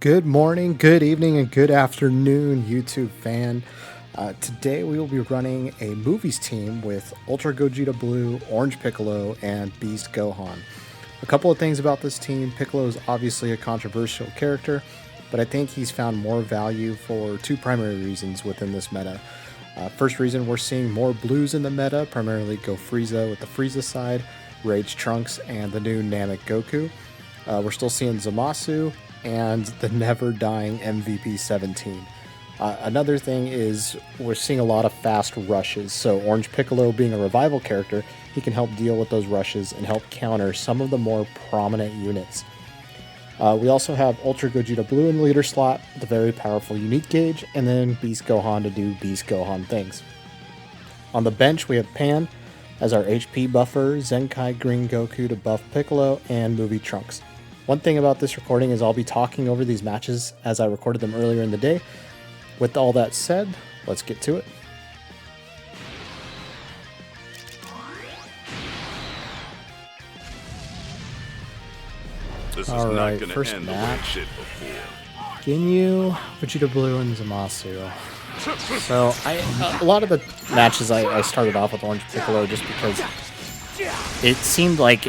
Good morning, good evening, and good afternoon, YouTube fan. Today we will be running a movies team with Ultra Gogeta Blue, Orange Piccolo, and Beast Gohan. A couple of things about this team. Piccolo is obviously a controversial character, but I think he's found more value for two primary reasons within this meta. First reason, we're seeing more blues in the meta, primarily Go Frieza with the Frieza side, Rage Trunks, and the new Namek Goku. We're still seeing Zamasu and the never-dying MVP 17. Another thing is we're seeing a lot of fast rushes, so Orange Piccolo being a revival character, he can help deal with those rushes and help counter some of the more prominent units. We also have Ultra Gogeta Blue in the leader slot, the very powerful unique gauge, and then Beast Gohan to do Beast Gohan things. On the bench we have Pan as our HP buffer, Zenkai Green Goku to buff Piccolo, and Movie Trunks. One thing about this recording is I'll be talking over these matches as I recorded them earlier in the day. With all that said, let's get to it. Alright, first match. Ginyu, Vegito Blue, and Zamasu. So, a lot of the matches I started off with Orange Piccolo just because it seemed like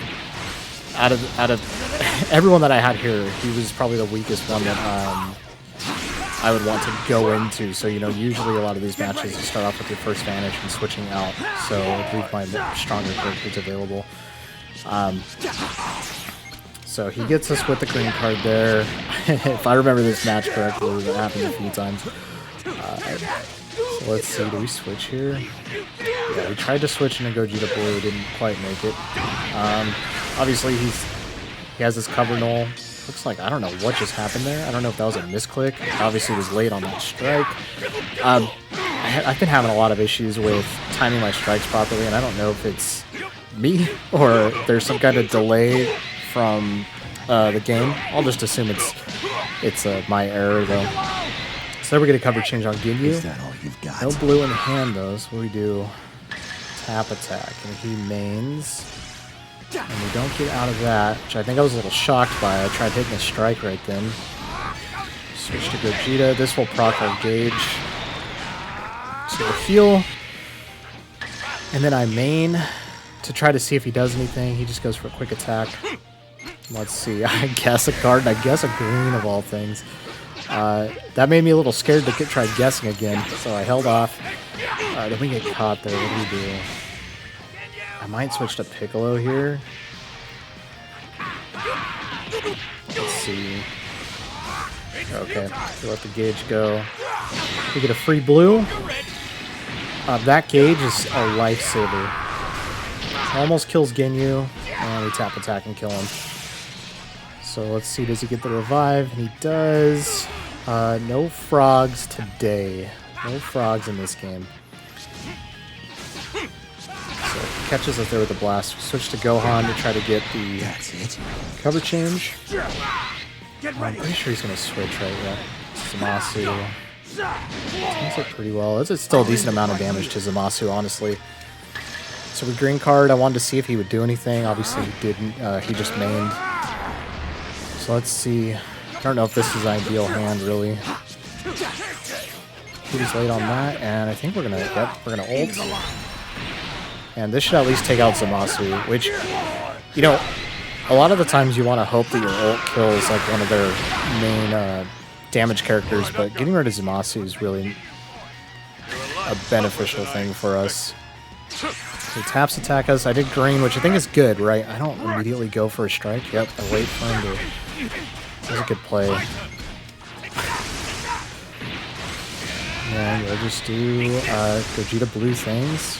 out of everyone that I had here, he was probably the weakest one that I would want to go into. So, usually a lot of these matches you start off with your first Vanish and switching out. So, I leave my stronger characters available. So, he gets us with the green card there. If I remember this match correctly, it happened a few times. So let's see, do we switch here? Yeah, we tried to switch into Gogeta Blue, didn't quite make it. Obviously, he has this cover null. Looks like, I don't know what just happened there. I don't know if that was a misclick. Obviously, was late on that strike. I've been having a lot of issues with timing my strikes properly, and I don't know if it's me or there's some kind of delay from the game. I'll just assume it's my error, though. So we're going to cover change on Ginyu. Is that all you've got? No blue in hand, though, so we do tap attack, and he mains. And we don't get out of that, which I think I was a little shocked by. I tried hitting a strike right then. Switch to Gogeta. This will proc our gauge. So we heal. And then I main to try to see if he does anything. He just goes for a quick attack. Let's see. I guess a card, and I guess a green of all things. That made me a little scared to try guessing again, so I held off. Then we get caught there. What do we do? I might switch to Piccolo here. Let's see. Okay, we let the gauge go. We get a free blue. That gauge is a lifesaver. Almost kills Ginyu, and we tap attack and kill him. So let's see, does he get the revive? And he does. No frogs today. No frogs in this game. So he catches us there with the blast. Switch to Gohan to try to get the cover change. I'm pretty sure he's going to switch right yet. Zamasu. Takes it pretty well. It's still a decent amount of damage to Zamasu, honestly. So with green card, I wanted to see if he would do anything. Obviously he didn't. He just mained. So let's see. I don't know if this is an ideal hand, really. He's late on that, and I think we're gonna ult. And this should at least take out Zamasu, which, a lot of the times you want to hope that your ult kills like one of their main damage characters, but getting rid of Zamasu is really a beneficial thing for us. He taps attack us. I did green, which I think is good, right? I don't immediately go for a strike. Yep, I wait for him to... That was a good play. And we'll just do Gogeta Blue things.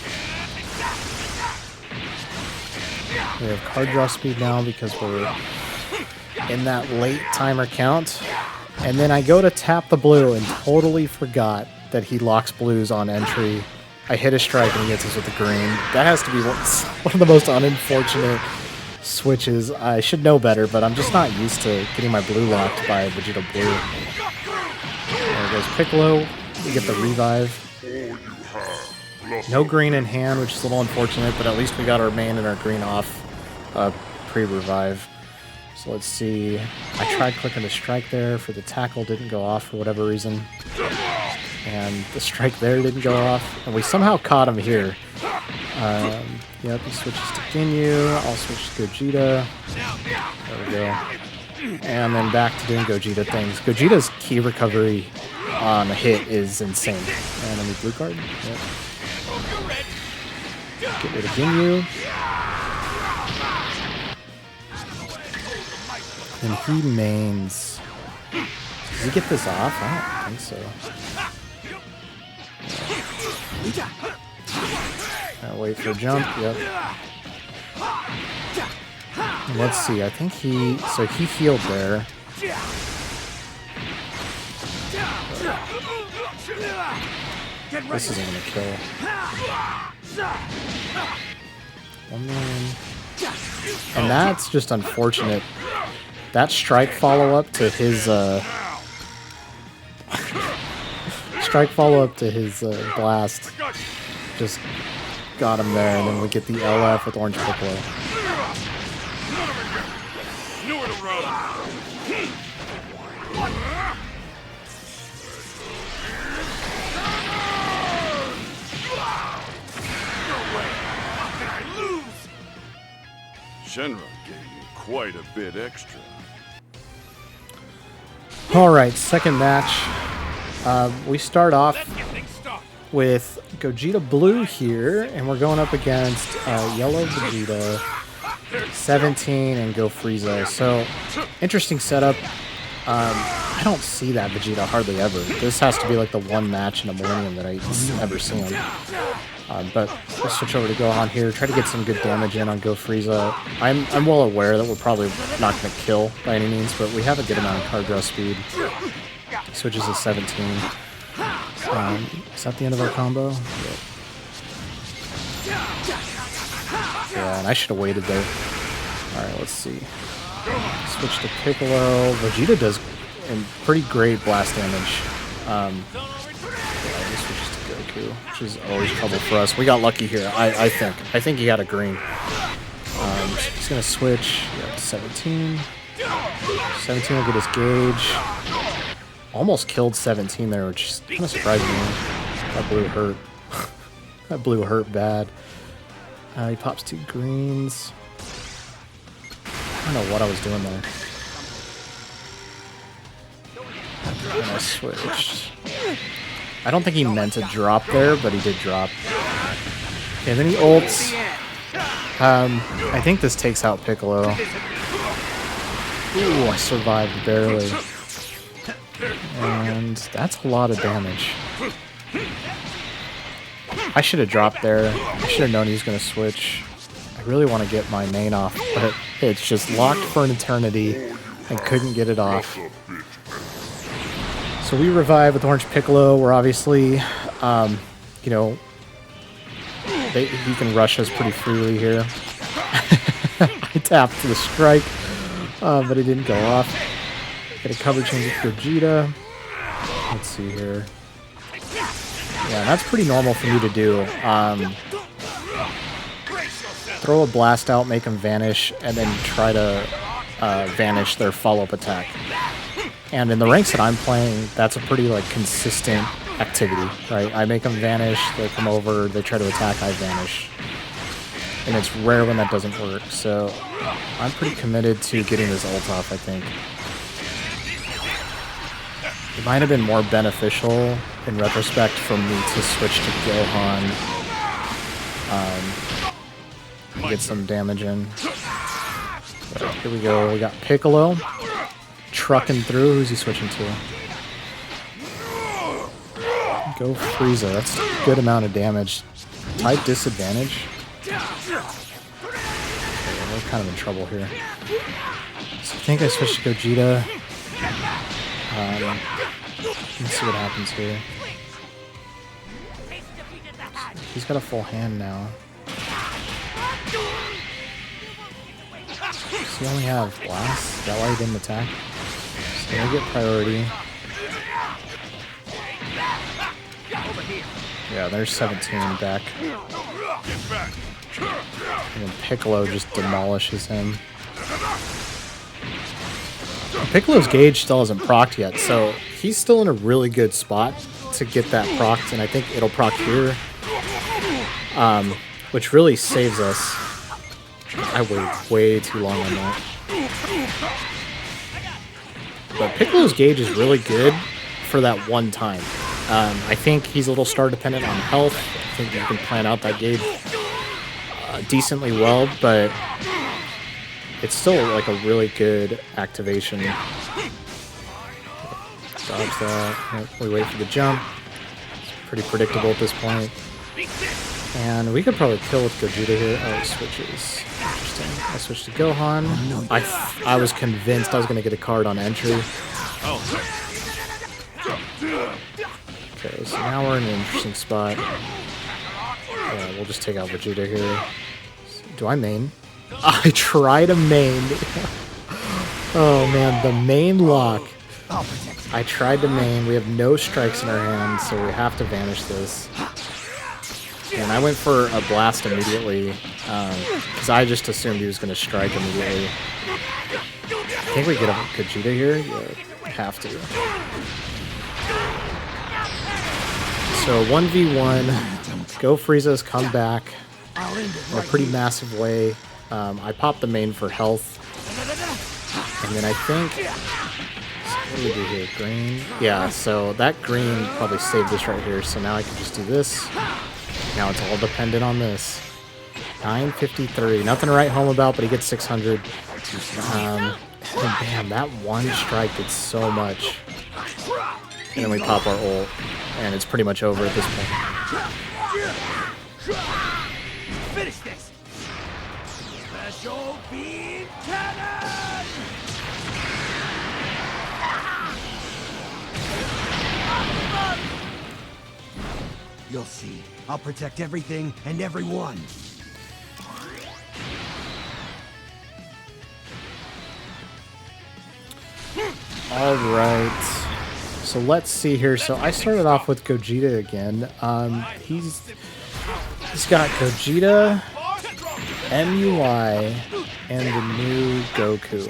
We have card draw speed now because we're in that late timer count. And then I go to tap the blue and totally forgot that he locks blues on entry. I hit a strike and he hits us with the green. That has to be one of the most unfortunate switches. I should know better, but I'm just not used to getting my blue locked by Vegito Blue. There goes Piccolo. We get the revive. No green in hand, which is a little unfortunate, but at least we got our main and our green off pre-revive. So let's see. I tried clicking the strike there for the tackle, didn't go off for whatever reason. And the strike there didn't go off. And we somehow caught him here. Yep, he switches to Ginyu. I'll switch to Gogeta. There we go. And then back to doing Gogeta things. Gogeta's key recovery on a hit is insane. And I need blue card. Yep. Get rid of Ginyu. And he mains. Does he get this off? I don't think so. I'll wait for a jump. Yep. And let's see. I think he healed there. This isn't gonna kill. 1 million. And that's just unfortunate. That strike follow-up to his blast just got him there, and then we get the LF with Orange Piccolo. Shenron gave me quite a bit extra. Alright, second match. We start off with Gogeta Blue here, and we're going up against Yellow Vegeta, 17, and Go Frieza. So, interesting setup. I don't see that Vegeta hardly ever. This has to be like the one match in a Millennium that I ever see him. But we'll switch over to Gohan here, try to get some good damage in on Go Frieza. I'm well aware that we're probably not going to kill by any means, but we have a good amount of card draw speed. Switches to 17. Is that the end of our combo? Yep. Yeah, and I should have waited there. Alright, let's see. Switch to Piccolo. Vegeta does pretty great blast damage. Yeah, he switches to Goku, which is always trouble for us. We got lucky here, I think. I think he got a green. He's going to switch to 17. 17 will get his gauge. Almost killed 17 there, which is kind of surprising me. That blue hurt. That blue hurt bad. He pops 2 greens. I don't know what I was doing there. And I switched. I don't think he meant to drop there, but he did drop. Okay, then he ults. I think this takes out Piccolo. Ooh, I survived barely. And that's a lot of damage. I should have dropped there. I should have known he was going to switch. I really want to get my main off, but it's just locked for an eternity and couldn't get it off. So we revive with Orange Piccolo. We're obviously, you know, he can rush us pretty freely here. I tapped the strike, but it didn't go off. Get a cover change with Gogeta. Let's see here. Yeah, that's pretty normal for me to do. Throw a blast out, make them vanish, and then try to vanish their follow-up attack. And in the ranks that I'm playing, that's a pretty like consistent activity, right? I make them vanish, they come over, they try to attack, I vanish. And it's rare when that doesn't work, so I'm pretty committed to getting this ult off, I think. It might have been more beneficial in retrospect for me to switch to Gohan and get some damage in. But here we go, we got Piccolo trucking through. Who's he switching to? Go Frieza, that's a good amount of damage. Type disadvantage. Okay, we're kind of in trouble here. So I think I switched to Gogeta. Let's see what happens here. He's got a full hand now. Does he only have blast? Is that why he didn't attack? So I get priority. Yeah, there's 17 back. And then Piccolo just demolishes him. Piccolo's gauge still hasn't procced yet, so he's still in a really good spot to get that procced, and I think it'll proc here, which really saves us. I waited way too long on that. But Piccolo's gauge is really good for that one time. I think he's a little star dependent on health. I think you can plan out that gauge decently well, but it's still like a really good activation. Dodge that. We wait for the jump. It's pretty predictable at this point. And we could probably kill with Gogeta here. Oh, it switches. Interesting. I switched to Gohan. I was convinced I was going to get a card on entry. Okay, so now we're in an interesting spot. Yeah, we'll just take out Vegeta here. Do I main? I try to main. Oh man, the main lock. I tried to main. We have no strikes in our hand, so we have to vanish this. And I went for a blast immediately, because I just assumed he was going to strike immediately. I think we get a Gogeta here. Yeah, have to. So 1v1, go Frieza's come back in a pretty massive way. I popped the main for health, and then I think, so what do we do here? Green? Yeah, so that green probably saved this right here. So now I can just do this. Now it's all dependent on this. 953, nothing to write home about, but he gets 600. And damn, that one strike did so much. And then we pop our ult, and it's pretty much over at this point. Finish this. Special beam cannon. You'll see. I'll protect everything and everyone. All right. So let's see here. So I started off with Gogeta again. He's got Gogeta, MUI, and the new Goku.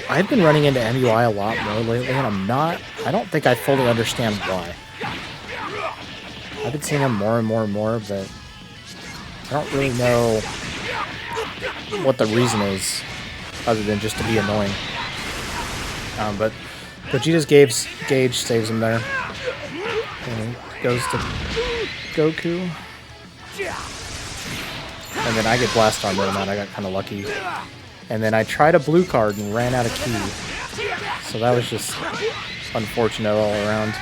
I've been running into MUI a lot more lately, and I don't think I fully understand why. I've been seeing him more and more and more, but I don't really know what the reason is, other than just to be annoying. But Gogeta's gauge saves him there. And goes to Goku. And then I get blast armor on that. I got kind of lucky. And then I tried a blue card and ran out of key. So that was just unfortunate all around.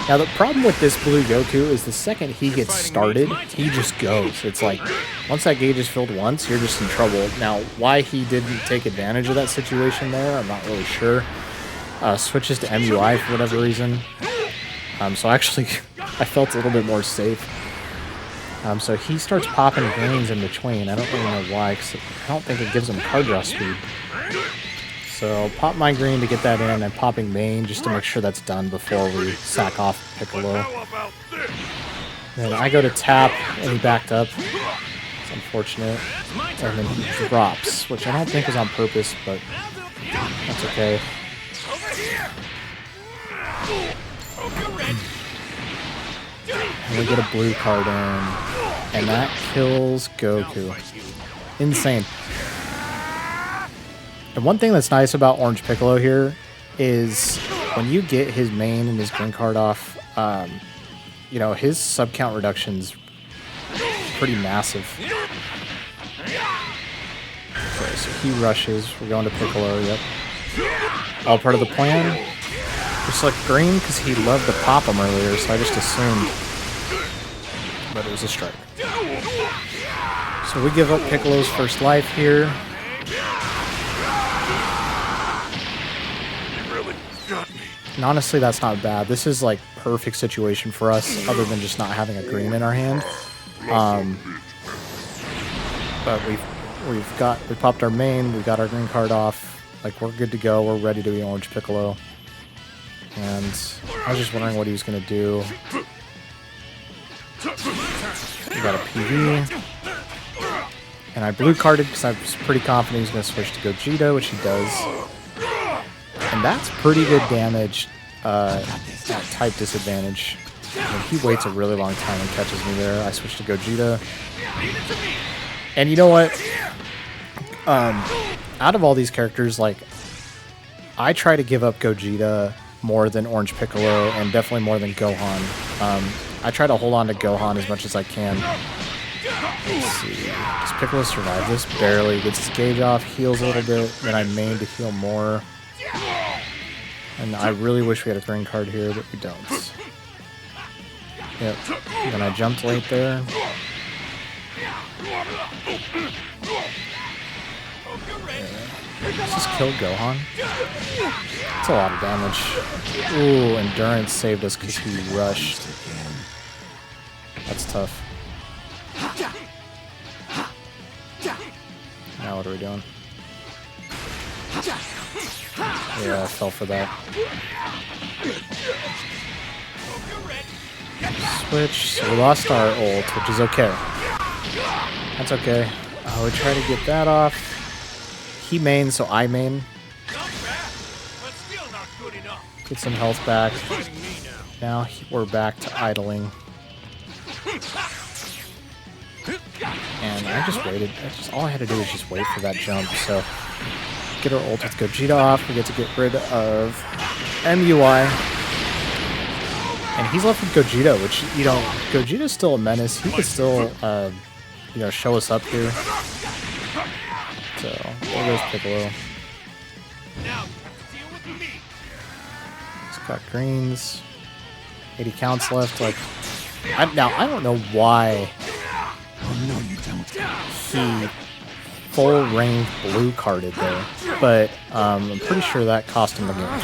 Now the problem with this blue Goku is the second he gets started, he just goes. It's like, once that gauge is filled once, you're just in trouble. Now, why he didn't take advantage of that situation there, I'm not really sure. Switches to MUI for whatever reason. So actually, I felt a little bit more safe. So he starts popping greens in between. I don't really know why, because I don't think it gives him card draw speed. So pop my green to get that in, and popping main just to make sure that's done before we sack off Piccolo. Then I go to tap, and he backed up. It's unfortunate. And then he drops, which I don't think is on purpose, but that's okay. And we get a blue card in, and that kills Goku. Insane. And one thing that's nice about Orange Piccolo here is when you get his main and his green card off, you know, his sub count reduction's pretty massive. Okay, so he rushes. We're going to Piccolo, yep. All part of the plan. We select green because he loved to pop him earlier, so I just assumed. But it was a strike. So we give up Piccolo's first life here. And honestly, that's not bad. This is like perfect situation for us, other than just not having a green in our hand. But we popped our main, we got our green card off. Like, we're good to go. We're ready to be Orange Piccolo. And I was just wondering what he was gonna do. We got a PV. And I blue carded because I was pretty confident he was going to switch to Gogeta, which he does. And that's pretty good damage at type disadvantage. And he waits a really long time and catches me there. I switch to Gogeta. And you know what? Out of all these characters, like, I try to give up Gogeta more than Orange Piccolo and definitely more than Gohan. I try to hold on to Gohan as much as I can. Let's see. Does Piccolo survive this? Barely. Gets his gauge off, heals a little bit, then I main to heal more. And I really wish we had a green card here, but we don't. Yep. Then I jumped late there. Let's just kill Gohan. That's a lot of damage. Ooh, Endurance saved us because he rushed. That's tough. Now what are we doing? Yeah, I fell for that. Switch. So we lost our ult, which is okay. That's okay. Oh, we try to get that off. He mains, so I main. Get some health back. Now we're back to idling. And I just waited. All I had to do was just wait for that jump. So get our ult with Gogeta off. We get to get rid of MUI. And he's left with Gogeta, which, you know, Gogeta's still a menace. He could still, you know, show us up here. So, there goes Piccolo. He's got greens. 80 counts left. Like, now, I don't know why he full range blue carded there, but I'm pretty sure that cost him the game.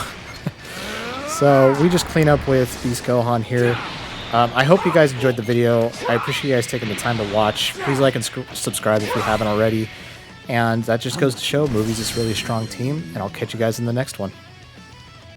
So we just clean up with Beast Gohan here. I hope you guys enjoyed the video. I appreciate you guys taking the time to watch. Please like and subscribe if you haven't already. And that just goes to show Movies is really a strong team, and I'll catch you guys in the next one.